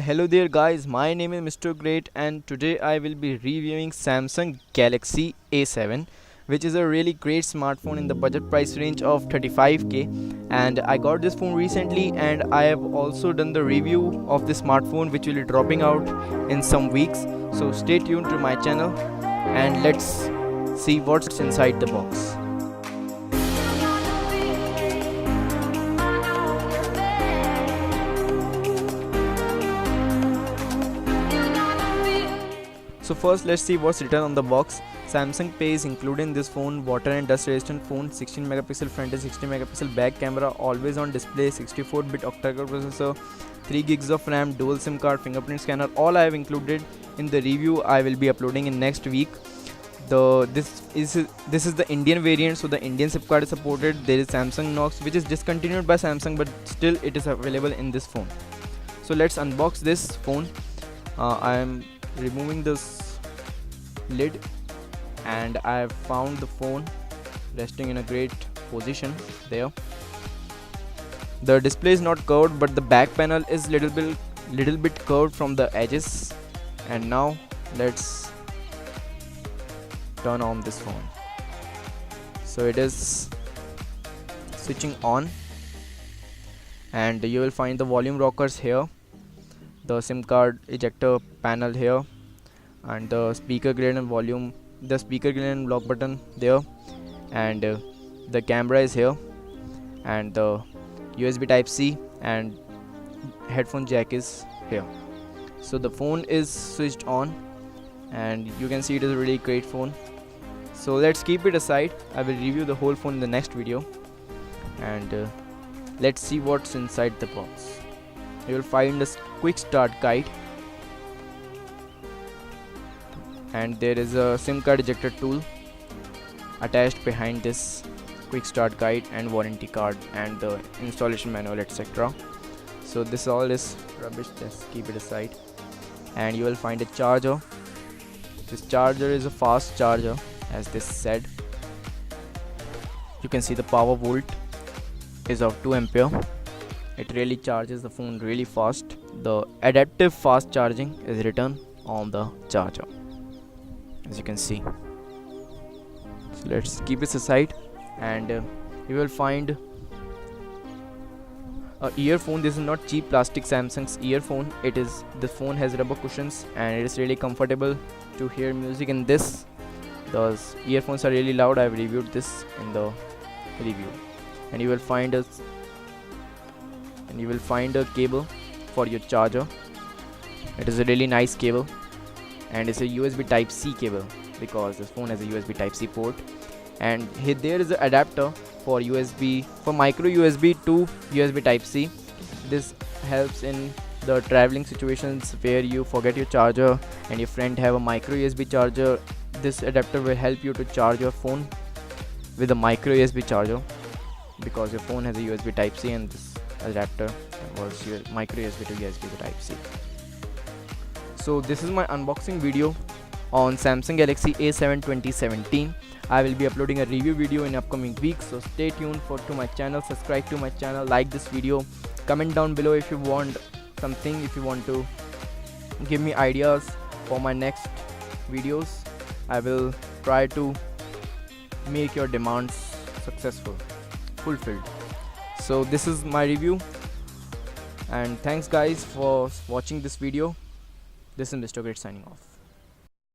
Hello there guys, my name is Mr. Great and today I will be reviewing Samsung Galaxy A7, which is a really great smartphone in the budget price range of 35k. And I got this phone recently and I have also done the review of this smartphone which will be dropping out in some weeks. So stay tuned to my channel and let's see what's inside the box. So first let's see what's written on the box. Samsung Pay is included in this phone. Water and dust resistant phone, 16 megapixel front and 60 megapixel back camera, always on display, 64-bit octa-core processor, 3 gigs of RAM, dual SIM card, fingerprint scanner. All I have included in the review. I will be uploading in next week. This is the Indian variant, so the Indian SIM card is supported. There is Samsung Knox, which is discontinued by Samsung, but still it is available in this phone. So let's unbox this phone. I am removing this lid and I have found the phone resting in a great position there. The display is not curved, but the back panel is little bit curved from the edges. And now let's turn on this phone. So it is switching on and you will find the volume rockers here, the SIM card ejector panel here, and the speaker grid and volume, the speaker grid and lock button there, and the camera is here, and the USB type C and headphone jack is here. So the phone is switched on and you can see it is a really great phone. So let's keep it aside. I will review the whole phone in the next video and let's see what's inside the box. You will find a quick start guide and there is a SIM card ejector tool attached behind this quick start guide, and warranty card and the installation manual, etc. So this all is rubbish, just keep it aside. And you will find a charger. This charger is a fast charger, as this said. You can see the power volt is of 2 ampere. It really charges the phone really fast. The adaptive fast charging is written on the charger, as you can see. So let's keep this aside and you will find a earphone. This is not cheap plastic Samsung's earphone. The phone has rubber cushions and it is really comfortable to hear music in this. Those earphones are really loud. I have reviewed this in the review. And you will find a cable for your charger. It is a really nice cable and it's a USB type C cable because this phone has a USB type C port. And here there is an adapter for micro USB to USB type C. This helps in the traveling situations where you forget your charger and your friend have a micro USB charger. This adapter will help you to charge your phone with a micro USB charger because your phone has a USB type C and this adapter was your micro USB to USB type C. So this is my unboxing video on Samsung Galaxy A7 2017. I will be uploading a review video in upcoming weeks, so stay tuned to my channel, subscribe to my channel, like this video, comment down below if you want something, if you want to give me ideas for my next videos. I will try to make your demands fulfilled. So this is my review and thanks guys for watching this video. This is Mr. Great signing off.